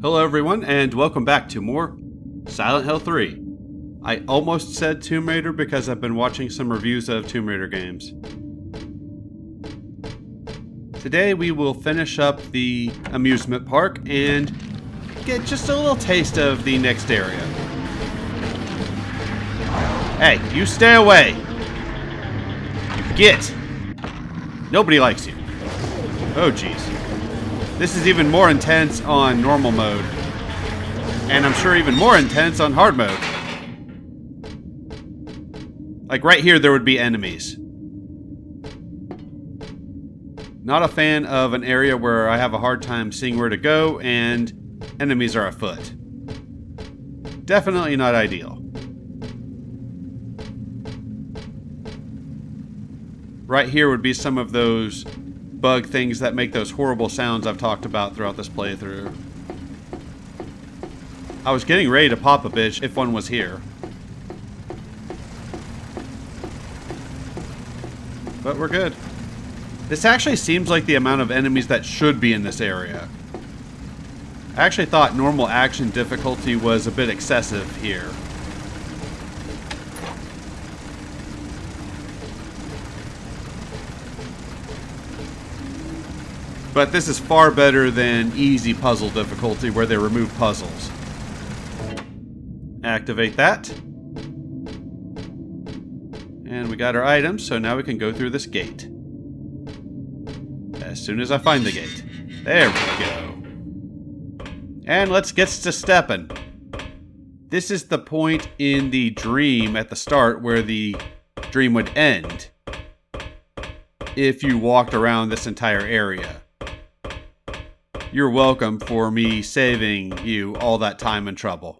Hello everyone, and welcome back to more Silent Hill 3. I almost said Tomb Raider because I've been watching some reviews of Tomb Raider games. Today we will finish up the amusement park and get just a little taste of the next area. Hey, you stay away! You get! Nobody likes you. Oh jeez. This is even more intense on normal mode. And I'm sure even more intense on hard mode. Like right here there would be enemies. Not a fan of an area where I have a hard time seeing where to go and enemies are afoot. Definitely not ideal. Right here would be some of those bug things that make those horrible sounds I've talked about throughout this playthrough. I was getting ready to pop a bitch if one was here. But we're good. This actually seems like the amount of enemies that should be in this area. I actually thought normal action difficulty was a bit excessive here. But this is far better than easy puzzle difficulty where they remove puzzles. Activate that. And we got our items, so now we can go through this gate. As soon as I find the gate. There we go. And let's get to stepping. This is the point in the dream at the start where the dream would end if you walked around this entire area. You're welcome for me saving you all that time and trouble.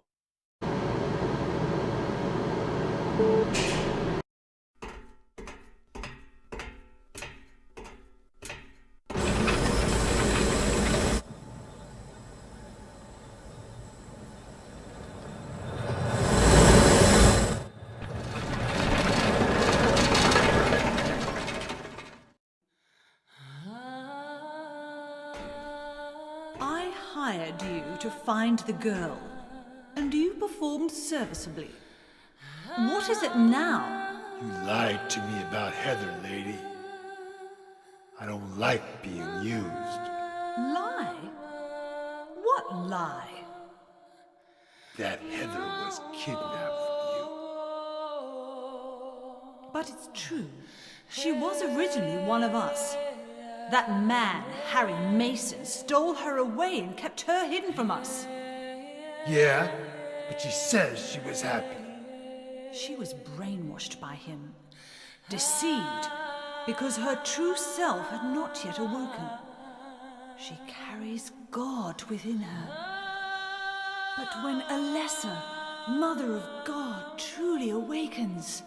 Hired you to find the girl, and you performed serviceably. What is it now? You lied to me about Heather, lady. I don't like being used. Lie? What lie? That Heather was kidnapped from you. But it's true. She was originally one of us. That man, Harry Mason, stole her away and kept her hidden from us. Yeah, but she says she was happy. She was brainwashed by him, deceived, because her true self had not yet awoken. She carries God within her. But when Alessa, Mother of God, truly awakens...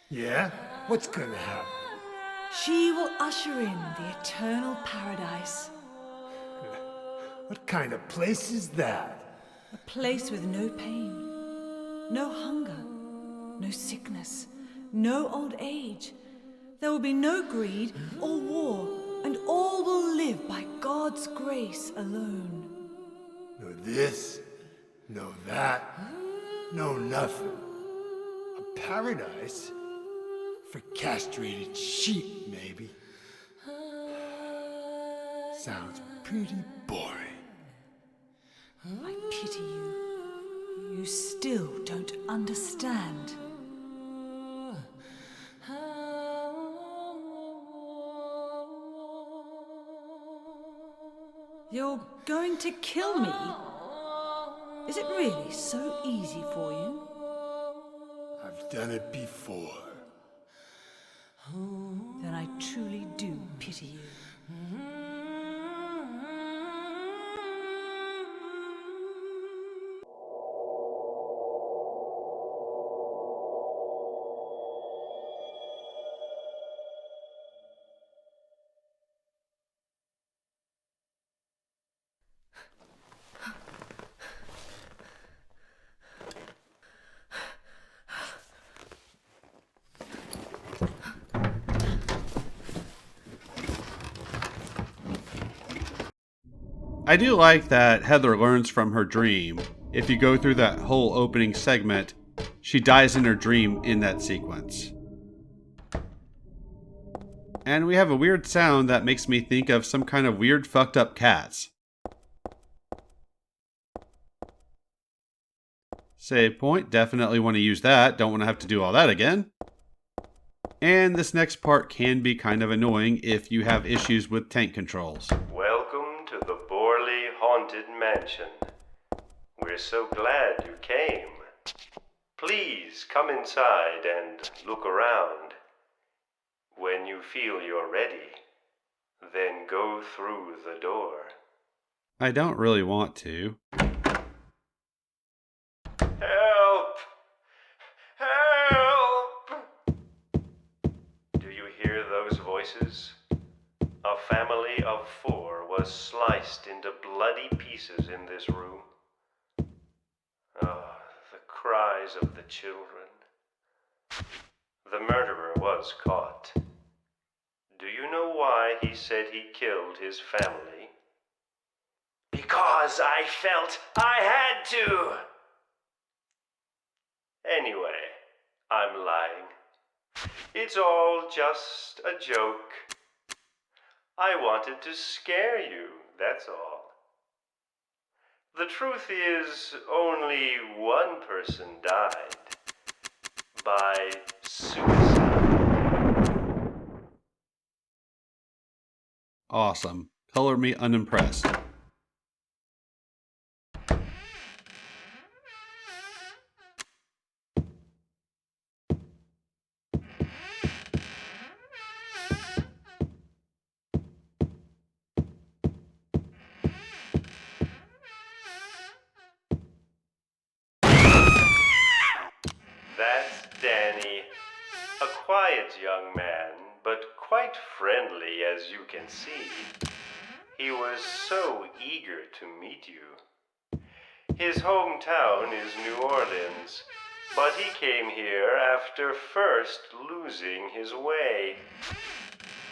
Yeah? What's gonna happen? She will usher in the eternal paradise. What kind of place is that? A place with no pain, no hunger, no sickness, no old age. There will be no greed or war, and all will live by God's grace alone. No this, no that, no nothing. A paradise? For castrated sheep, maybe. Sounds pretty boring. I pity you. You still don't understand. You're going to kill me? Is it really so easy for you? I've done it before. Then I truly do pity you. I do like that Heather learns from her dream. If you go through that whole opening segment, she dies in her dream in that sequence. And we have a weird sound that makes me think of some kind of weird fucked up cats. Save point, definitely want to use that, don't want to have to do all that again. And this next part can be kind of annoying if you have issues with tank controls. Welcome to the Borley Haunted Mansion. We're so glad you came. Please come inside and look around. When you feel you're ready, then go through the door. I don't really want to. Help! Help! Do you hear those voices? A family of 4 was sliced into bloody pieces in this room. Oh, the cries of the children. The murderer was caught. Do you know why he said he killed his family? Because I felt I had to! Anyway, I'm lying. It's all just a joke. I wanted to scare you, that's all. The truth is, only one person died. By suicide. Awesome. Color me unimpressed. That's Danny. A quiet young man, but quite friendly as you can see. He was so eager to meet you. His hometown is New Orleans, but he came here after first losing his way.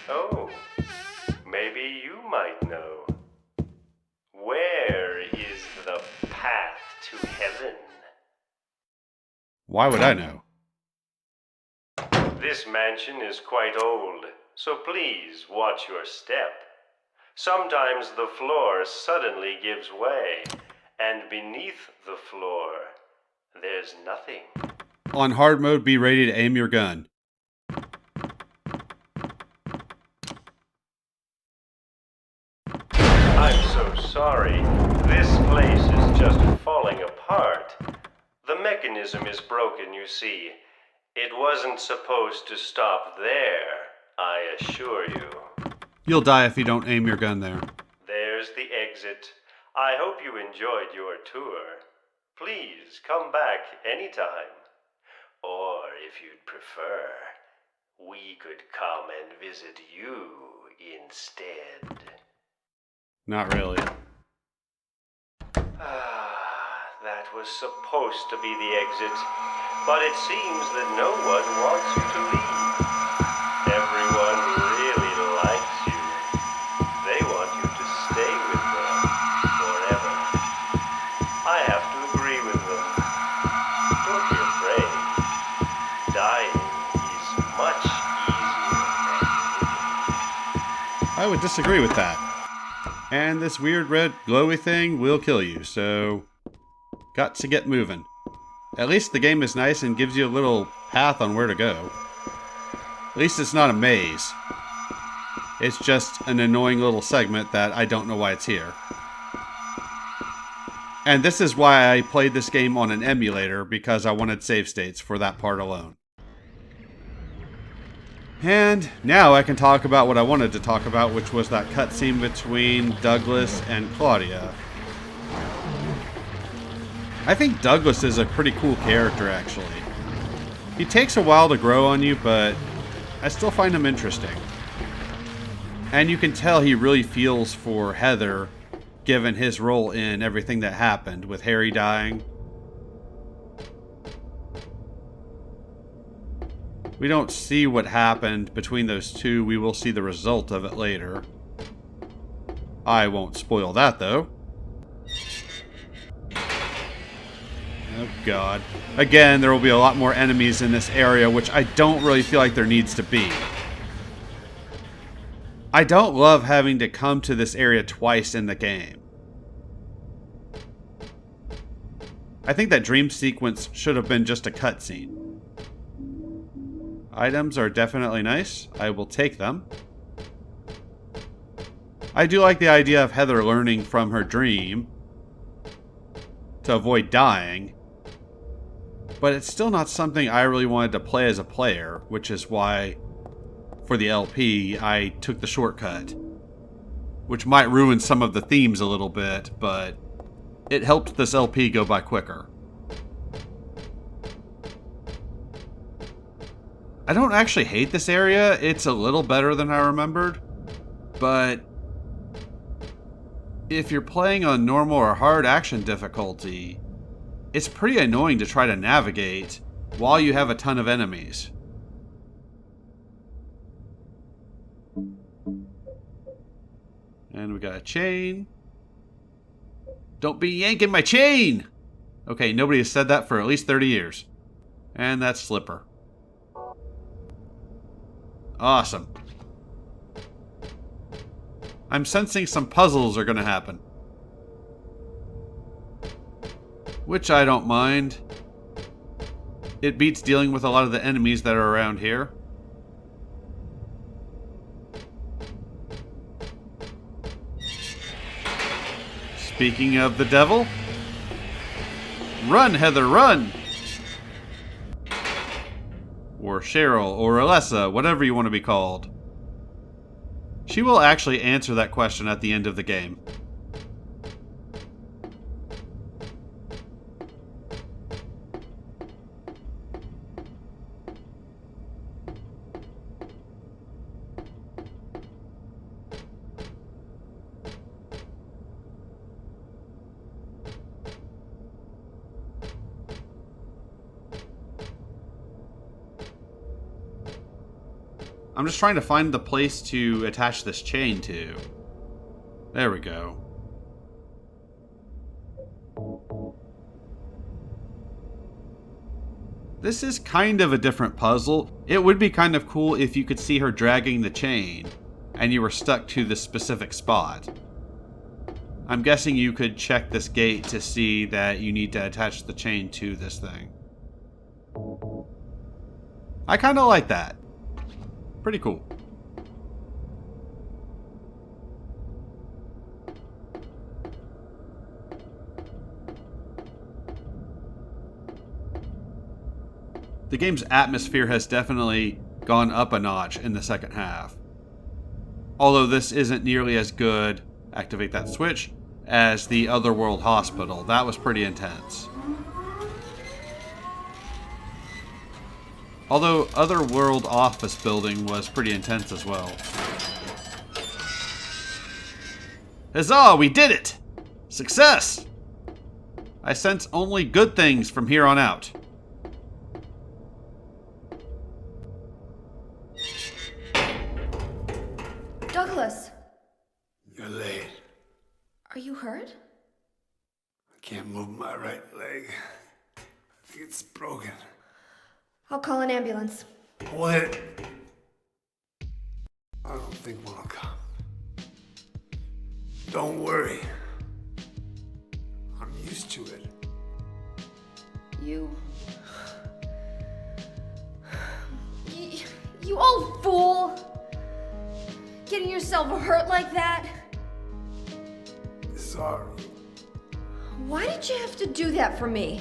Oh, maybe you might know. Where is the path to heaven? Why would I know? This mansion is quite old, so please watch your step. Sometimes the floor suddenly gives way, and beneath the floor, there's nothing. On hard mode, be ready to aim your gun. I'm so sorry. This place is just falling apart. The mechanism is broken, you see. It wasn't supposed to stop there, I assure you. You'll die if you don't aim your gun there. There's the exit. I hope you enjoyed your tour. Please come back anytime. Or if you'd prefer, we could come and visit you instead. Not really. That was supposed to be the exit, but it seems that no one wants you to leave. Everyone really likes you. They want you to stay with them forever. I have to agree with them. Don't be afraid. Dying is much easier than living. I would disagree with that. And this weird red glowy thing will kill you, so got to get moving. At least the game is nice and gives you a little path on where to go. At least it's not a maze. It's just an annoying little segment that I don't know why it's here. And this is why I played this game on an emulator, because I wanted save states for that part alone. And now I can talk about what I wanted to talk about, which was that cutscene between Douglas and Claudia. I think Douglas is a pretty cool character, actually. He takes a while to grow on you, but I still find him interesting. And you can tell he really feels for Heather, given his role in everything that happened, with Harry dying. We don't see what happened between those two, we will see the result of it later. I won't spoil that, though. Oh, God. Again, there will be a lot more enemies in this area, which I don't really feel like there needs to be. I don't love having to come to this area twice in the game. I think that dream sequence should have been just a cutscene. Items are definitely nice. I will take them. I do like the idea of Heather learning from her dream to avoid dying, but it's still not something I really wanted to play as a player, which is why, for the LP, I took the shortcut, which might ruin some of the themes a little bit, but it helped this LP go by quicker. I don't actually hate this area. It's a little better than I remembered, but if you're playing on normal or hard action difficulty, it's pretty annoying to try to navigate while you have a ton of enemies. And we got a chain. Don't be yanking my chain! Okay, nobody has said that for at least 30 years. And that's Slipper. Awesome. I'm sensing some puzzles are going to happen. Which I don't mind. It beats dealing with a lot of the enemies that are around here. Speaking of the devil, run, Heather, run! Or Cheryl, or Alessa, whatever you want to be called. She will actually answer that question at the end of the game. I'm just trying to find the place to attach this chain to. There we go. This is kind of a different puzzle. It would be kind of cool if you could see her dragging the chain and you were stuck to this specific spot. I'm guessing you could check this gate to see that you need to attach the chain to this thing. I kind of like that. Pretty cool. The game's atmosphere has definitely gone up a notch in the second half. Although this isn't nearly as good, activate that switch, as the Otherworld Hospital. That was pretty intense. Although Otherworld Office Building was pretty intense as well. Huzzah, we did it! Success! I sense only good things from here on out. Douglas! You're late. Are you hurt? I can't move my right leg. I think it's broken. I'll call an ambulance. Hold it. I don't think one will come. Don't worry. I'm used to it. You old fool! Getting yourself hurt like that? Sorry. Why did you have to do that for me?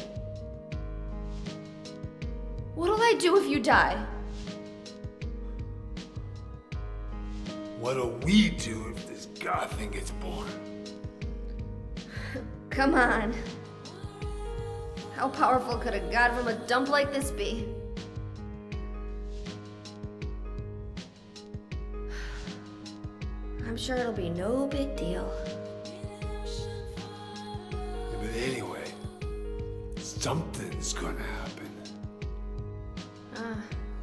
What'll I do if you die? What'll we do if this god thing gets born? Come on. How powerful could a god from a dump like this be? I'm sure it'll be no big deal. Yeah, but anyway, something's gonna happen.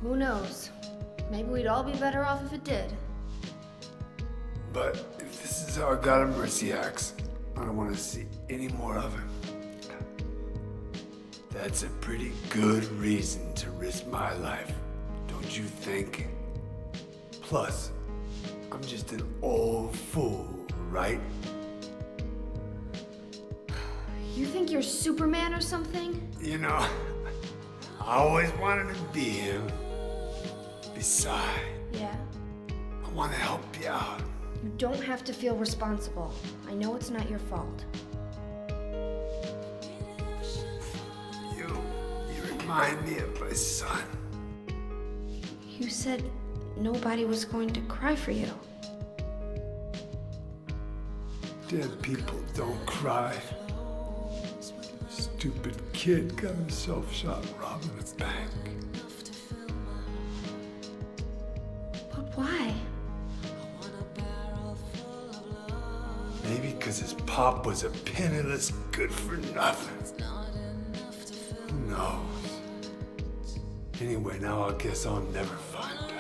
Who knows? Maybe we'd all be better off if it did. But if this is Here's how I got a mercy axe. I don't want to see any more of him. That's a pretty good reason to risk my life, don't you think? Plus, I'm just an old fool, right? You think you're Superman or something? You know, I always wanted to be him. Besides, Yeah. I want to help you out. You don't have to feel responsible. I know it's not your fault. You remind me of my son. You said nobody was going to cry for you. Dead people don't cry. Stupid kid got himself shot robbing a bank. But why? Maybe because his pop was a penniless good-for-nothing. Who knows? Anyway, now I guess I'll never find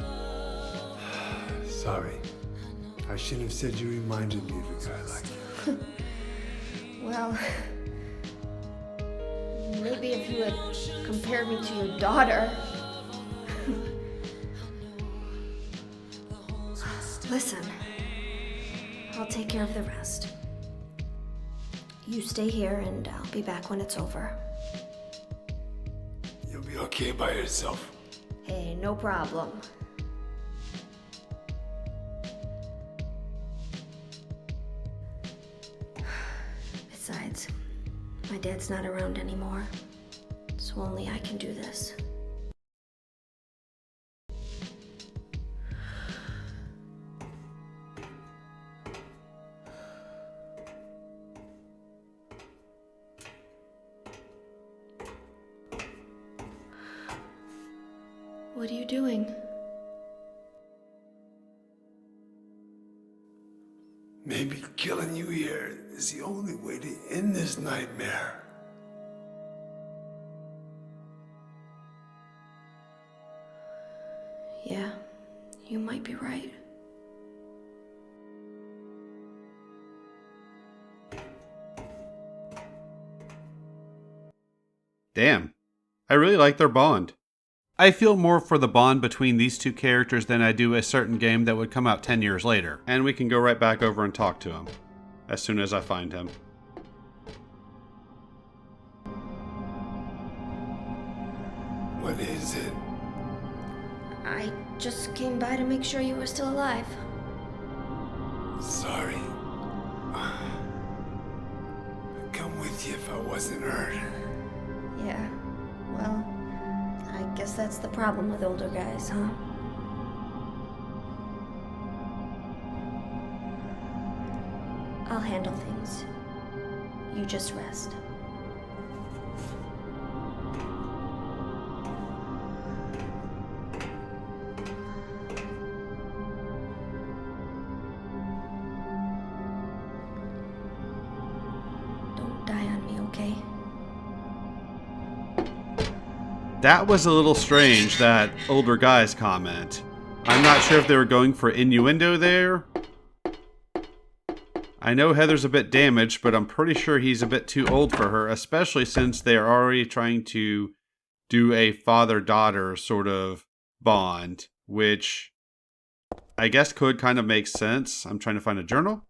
out. Sorry. I shouldn't have said you reminded me of a guy like you. Well, maybe if you had compared me to your daughter. Listen, I'll take care of the rest. You stay here and I'll be back when it's over. You'll be okay by yourself. Hey, no problem. Besides, my dad's not around anymore, so only I can do this. What are you doing? Maybe killing you here is the only way to end this nightmare. Yeah, you might be right. Damn. I really like their bond. I feel more for the bond between these two characters than I do a certain game that would come out 10 years later. And we can go right back over and talk to him as soon as I find him. What is it? I just came by to make sure you were still alive. Sorry. I'd come with you if I wasn't hurt. Yeah, well, I guess that's the problem with older guys, huh? I'll handle things. You just rest. Don't die on me, okay? That was a little strange, that older guy's comment. I'm not sure if they were going for innuendo there. I know Heather's a bit damaged, but I'm pretty sure he's a bit too old for her, especially since they are already trying to do a father-daughter sort of bond, which I guess could kind of make sense. I'm trying to find a journal.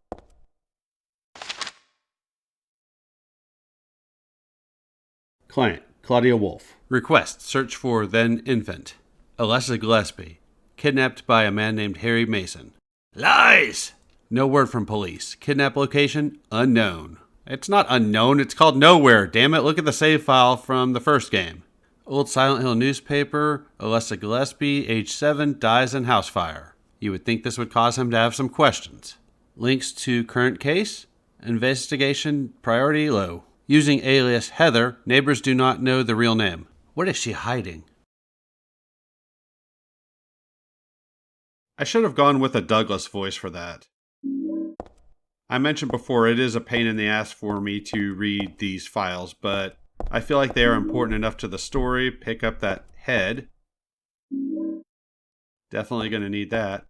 Client, Claudia Wolf. Request, search for then infant, Alessa Gillespie, kidnapped by a man named Harry Mason. Lies! No word from police. Kidnap location, unknown. It's not unknown, it's called Nowhere. Damn it, look at the save file from the first game. Old Silent Hill newspaper, Alessa Gillespie, age 7, dies in house fire. You would think this would cause him to have some questions. Links to current case, investigation priority low. Using alias Heather, neighbors do not know the real name. What is she hiding? I should have gone with a Douglas voice for that. I mentioned before it is a pain in the ass for me to read these files, but I feel like they are important enough to the story. Pick up that head. Definitely going to need that.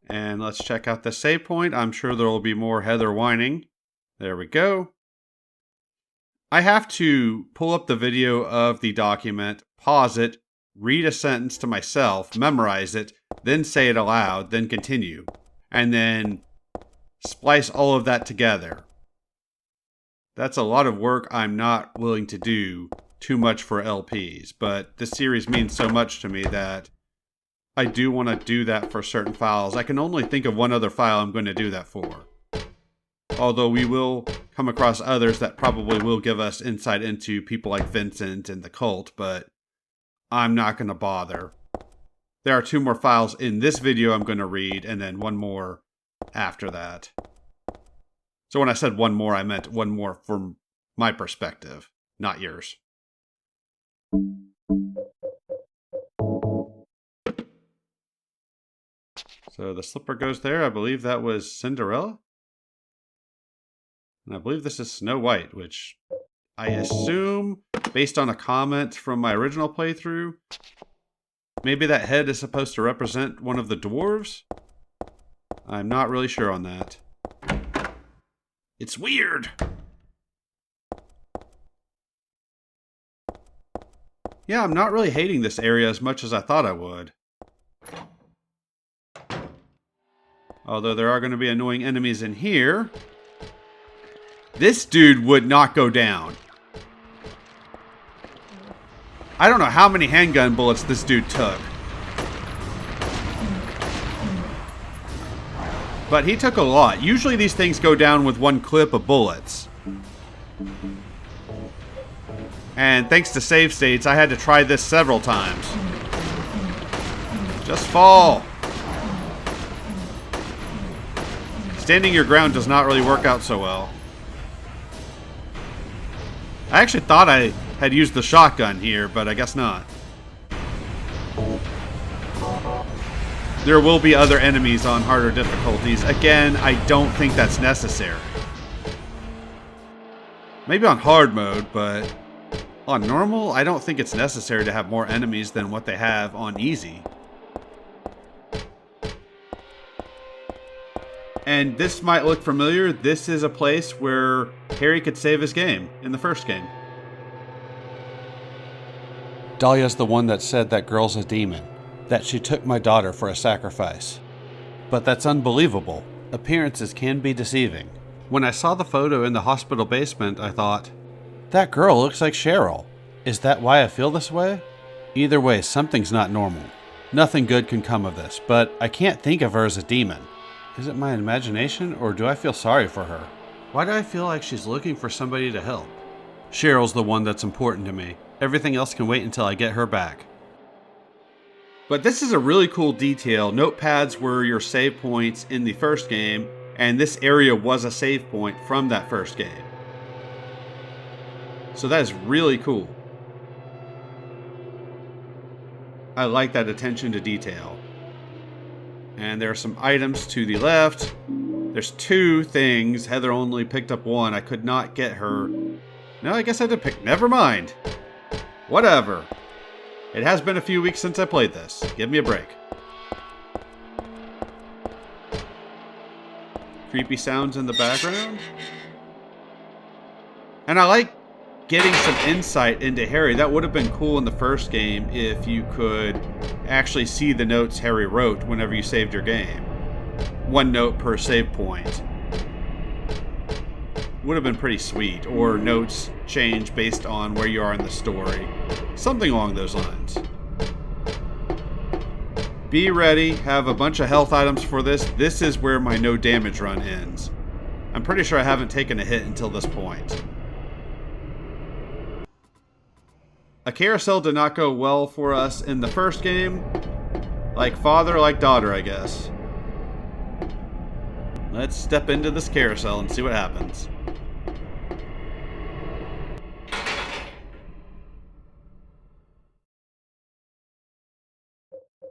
And let's check out the save point. I'm sure there will be more Heather whining. There we go. I have to pull up the video of the document, pause it, read a sentence to myself, memorize it, then say it aloud, then continue. And then splice all of that together. That's a lot of work I'm not willing to do too much for LPs, but this series means so much to me that I do want to do that for certain files. I can only think of one other file I'm going to do that for. Although we will come across others that probably will give us insight into people like Vincent and the cult, but I'm not going to bother. There are 2 more files in this video I'm going to read, and then 1 more after that. So when I said 1 more, I meant 1 more from my perspective, not yours. So the slipper goes there. I believe that was Cinderella. And I believe this is Snow White, which I assume, based on a comment from my original playthrough, maybe that head is supposed to represent one of the dwarves? I'm not really sure on that. It's weird! Yeah, I'm not really hating this area as much as I thought I would. Although there are going to be annoying enemies in here. This dude would not go down. I don't know how many handgun bullets this dude took. But he took a lot. Usually these things go down with 1 clip of bullets. And thanks to save states, I had to try this several times. Just fall. Standing your ground does not really work out so well. I actually thought I had used the shotgun here, but I guess not. There will be other enemies on harder difficulties. Again, I don't think that's necessary. Maybe on hard mode, but on normal, I don't think it's necessary to have more enemies than what they have on easy. And this might look familiar. This is a place where Harry could save his game in the first game. Dahlia's the one that said that girl's a demon, that she took my daughter for a sacrifice. But that's unbelievable. Appearances can be deceiving. When I saw the photo in the hospital basement, I thought, that girl looks like Cheryl. Is that why I feel this way? Either way, something's not normal. Nothing good can come of this, but I can't think of her as a demon. Is it my imagination, or do I feel sorry for her? Why do I feel like she's looking for somebody to help? Cheryl's the one that's important to me. Everything else can wait until I get her back. But this is a really cool detail. Notepads were your save points in the first game, and this area was a save point from that first game. So that is really cool. I like that attention to detail. And there are some items to the left. There's 2 things. Heather only picked up 1. I could not get her. No, I guess I did pick. Never mind. Whatever. It has been a few weeks since I played this. Give me a break. Creepy sounds in the background. And I like getting some insight into Harry. That would have been cool in the first game if you could actually see the notes Harry wrote whenever you saved your game. 1 note per save point. Would have been pretty sweet. Or notes change based on where you are in the story. Something along those lines. Be ready. Have a bunch of health items for this. This is where my no damage run ends. I'm pretty sure I haven't taken a hit until this point. A carousel did not go well for us in the first game. Like father, like daughter, I guess. Let's step into this carousel and see what happens.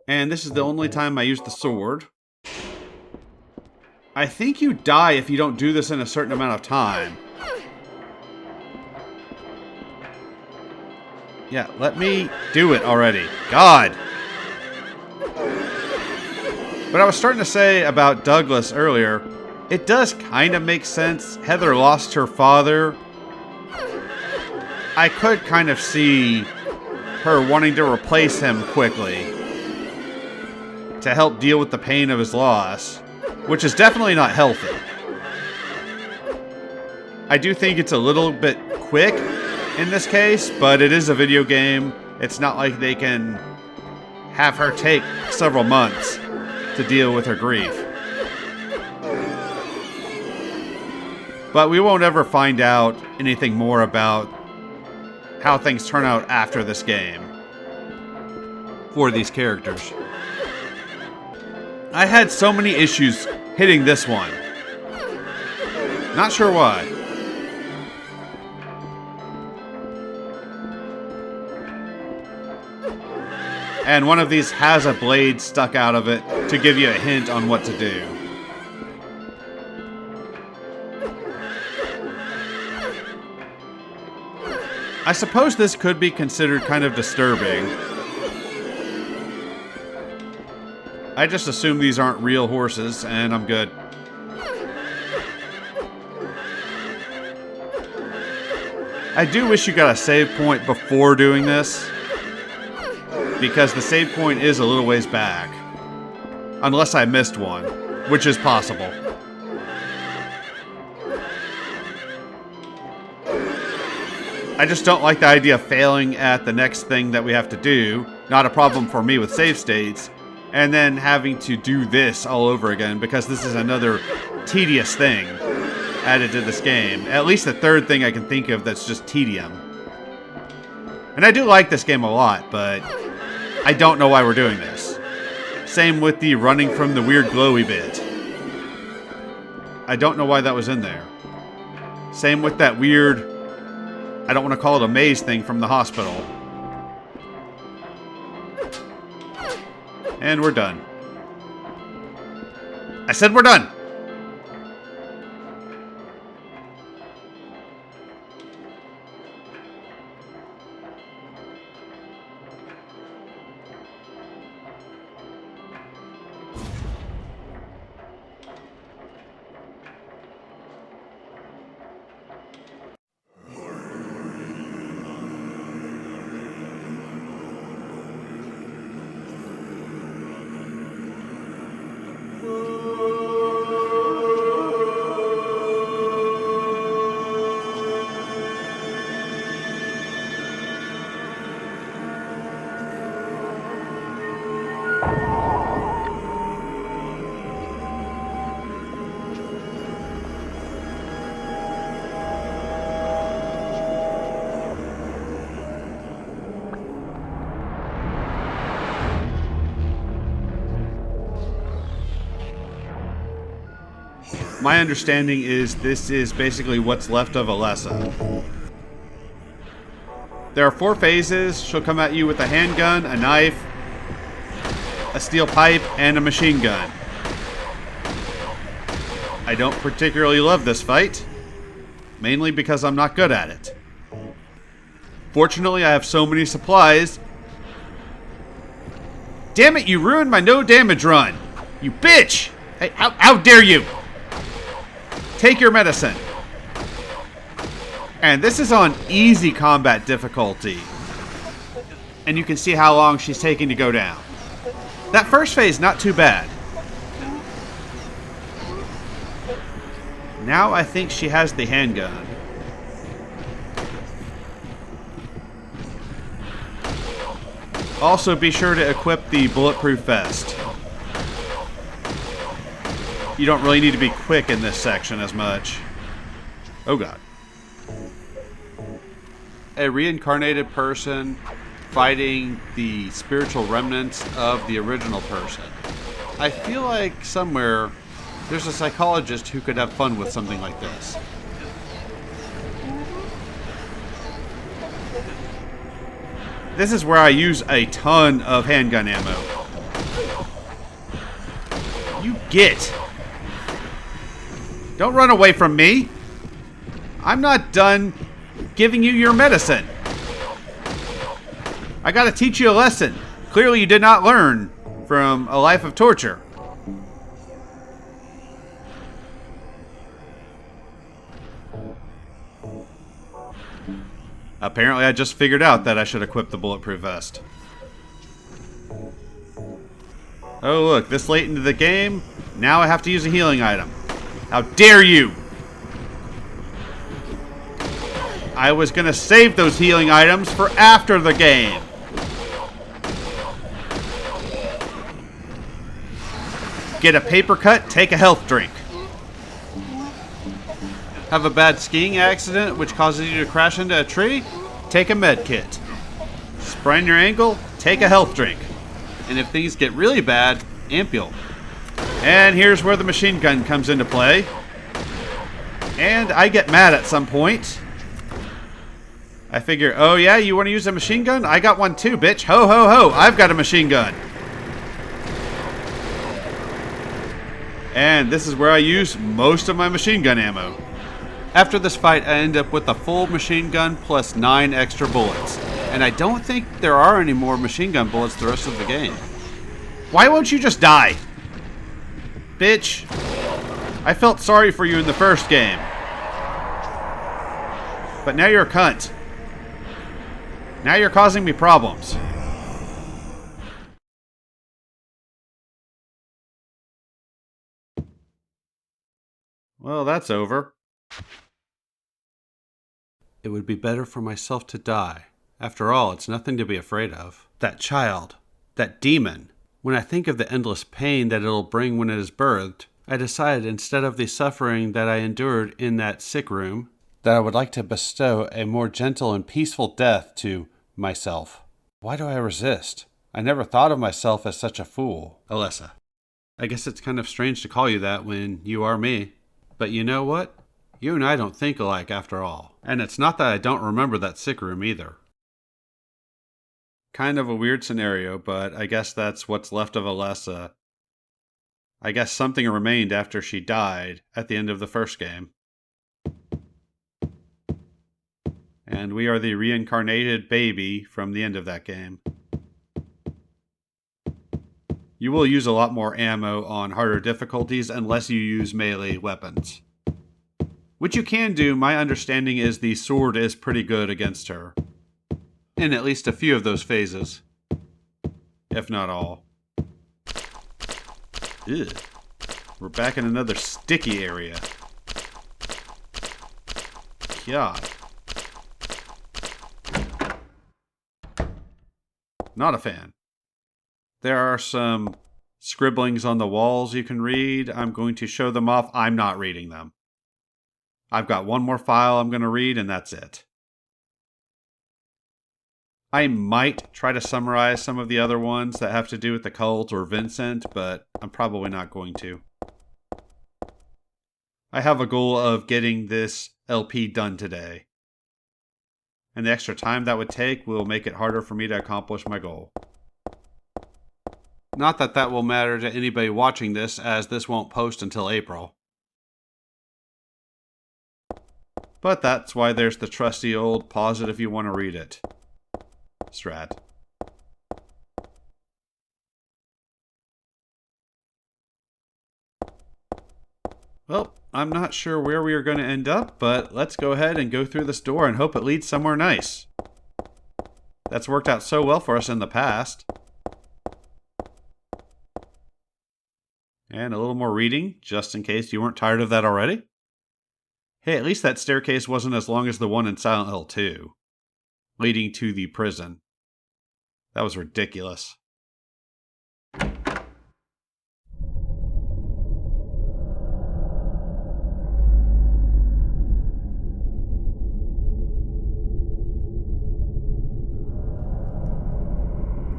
And this is the only time I use the sword. I think you die if you don't do this in a certain amount of time. Yeah, let me do it already. God! But I was starting to say about Douglas earlier, it does kind of make sense. Heather lost her father. I could kind of see her wanting to replace him quickly to help deal with the pain of his loss, which is definitely not healthy. I do think it's a little bit quick in this case, but it is a video game. It's not like they can have her take several months to deal with her grief. But we won't ever find out anything more about how things turn out after this game for these characters. I had so many issues hitting this one. Not sure why. And one of these has a blade stuck out of it to give you a hint on what to do. I suppose this could be considered kind of disturbing. I just assume these aren't real horses, and I'm good. I do wish you got a save point before doing this, because the save point is a little ways back. Unless I missed one, which is possible. I just don't like the idea of failing at the next thing that we have to do. Not a problem for me with save states. And then having to do this all over again, because this is another tedious thing added to this game. At least the third thing I can think of that's just tedium. And I do like this game a lot, but I don't know why we're doing this. Same with the running from the weird glowy bit. I don't know why that was in there. Same with that weird, I don't want to call it a maze thing from the hospital. And we're done. I said we're done! My understanding is this is basically what's left of Alessa. There are 4 phases. She'll come at you with a handgun, a knife, a steel pipe, and a machine gun. I don't particularly love this fight, mainly because I'm not good at it. Fortunately, I have so many supplies. Damn it, you ruined my no damage run! You bitch! Hey, how dare you! Take your medicine. And this is on easy combat difficulty. And you can see how long she's taking to go down. That first phase, not too bad. Now I think she has the handgun. Also, be sure to equip the bulletproof vest. You don't really need to be quick in this section as much. Oh god. A reincarnated person fighting the spiritual remnants of the original person. I feel like somewhere there's a psychologist who could have fun with something like this. This is where I use a ton of handgun ammo. You get. Don't run away from me. I'm not done giving you your medicine. I gotta teach you a lesson. Clearly you did not learn from a life of torture. Apparently I just figured out that I should equip the bulletproof vest. Oh look, this late into the game, now I have to use a healing item. How dare you! I was gonna save those healing items for after the game. Get a paper cut, take a health drink. Have a bad skiing accident which causes you to crash into a tree? Take a med kit. Sprain your ankle? Take a health drink. And if things get really bad, Ampule. And here's where the machine gun comes into play. And I get mad at some point. I figure, oh yeah, you want to use a machine gun? I got one too, bitch. Ho ho ho, I've got a machine gun. And this is where I use most of my machine gun ammo. After this fight, I end up with a full machine gun plus 9 extra bullets. And I don't think there are any more machine gun bullets the rest of the game. Why won't you just die? Bitch. I felt sorry for you in the first game. But now you're a cunt. Now you're causing me problems. Well, that's over. It would be better for myself to die. After all, it's nothing to be afraid of. That child, that demon. When I think of the endless pain that it'll bring when it is birthed, I decided instead of the suffering that I endured in that sick room, that I would like to bestow a more gentle and peaceful death to myself. Why do I resist? I never thought of myself as such a fool. Alessa, I guess it's kind of strange to call you that when you are me. But you know what? You and I don't think alike after all. And it's not that I don't remember that sick room either. Kind of a weird scenario, but I guess that's what's left of Alessa. I guess something remained after she died at the end of the first game. And we are the reincarnated baby from the end of that game. You will use a lot more ammo on harder difficulties unless you use melee weapons. Which you can do. My understanding is the sword is pretty good against her. In at least a few of those phases. If not all. Ugh. We're back in another sticky area. God. Not a fan. There are some scribblings on the walls you can read. I'm going to show them off. I'm not reading them. I've got one more file I'm going to read, and that's it. I might try to summarize some of the other ones that have to do with the cult or Vincent, but I'm probably not going to. I have a goal of getting this LP done today. And the extra time that would take will make it harder for me to accomplish my goal. Not that that will matter to anybody watching this, as this won't post until April. But that's why there's the trusty old pause it if you want to read it strat. Well, I'm not sure where we are going to end up, but let's go ahead and go through this door and hope it leads somewhere nice. That's worked out so well for us in the past. And a little more reading, just in case you weren't tired of that already. Hey, at least that staircase wasn't as long as the one in Silent Hill 2, leading to the prison. That was ridiculous.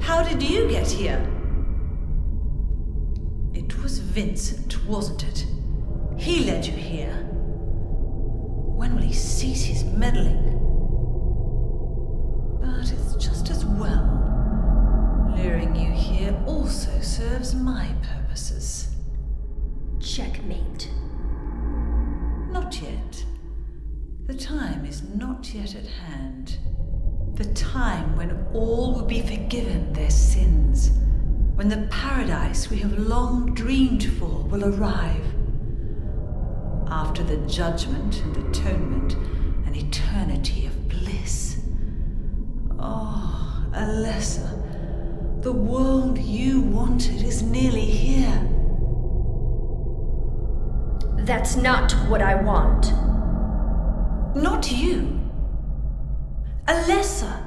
How did you get here? It was Vincent, wasn't it? He led you here. When will he cease his meddling? But it's just as well. Luring you here also serves my purposes. Checkmate. Not yet. The time is not yet at hand. The time when all will be forgiven their sins. When the paradise we have long dreamed for will arrive. After the judgment and atonement and Alessa, the world you wanted is nearly here. That's not what I want. Not you. Alessa,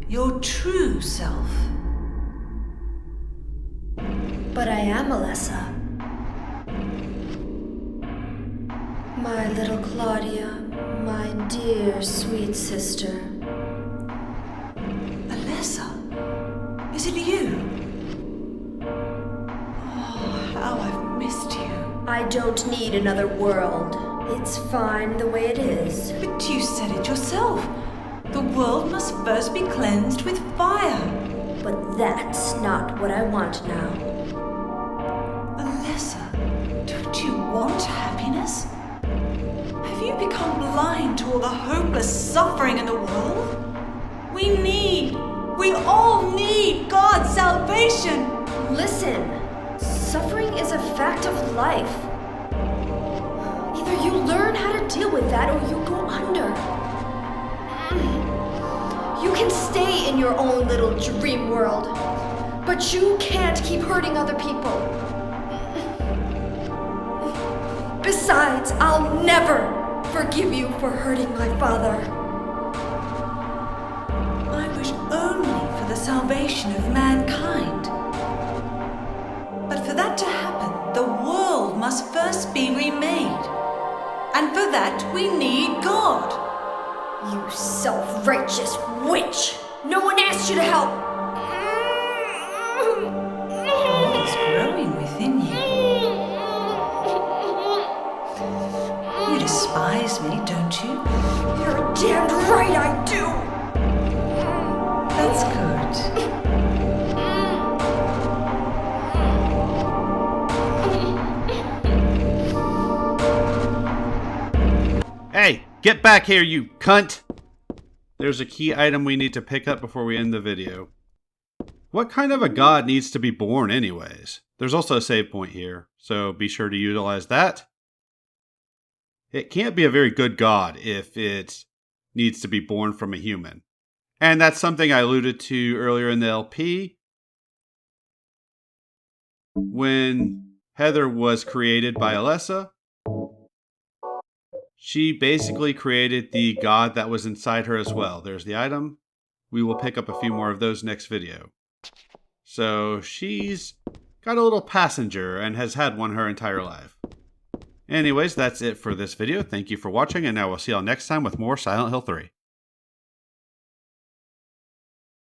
your true self. But I am Alessa. My little Claudia, my dear sweet sister. Alessa, is it you? Oh, how I've missed you. I don't need another world. It's fine the way it is. But you said it yourself. The world must first be cleansed with fire. But that's not what I want now. Alessa, don't you want happiness? Have you become blind to all the hopeless suffering in the world? We all need God's salvation. Listen, suffering is a fact of life. Either you learn how to deal with that or you go under. You can stay in your own little dream world, but you can't keep hurting other people. Besides, I'll never forgive you for hurting my father. I wish only for the salvation of mankind. But for that to happen, the world must first be remade. And for that, we need God. You self-righteous witch! No one asked you to help! It's growing within you. You despise me, don't you? You're damned right I do! That's good. Hey, get back here, you cunt! There's a key item we need to pick up before we end the video. What kind of a god needs to be born anyways? There's also a save point here, so be sure to utilize that. It can't be a very good god if it needs to be born from a human. And that's something I alluded to earlier in the LP. When Heather was created by Alessa, she basically created the god that was inside her as well. There's the item. We will pick up a few more of those next video. So she's got a little passenger and has had one her entire life. Anyways, that's it for this video. Thank you for watching, and I will see y'all next time with more Silent Hill 3.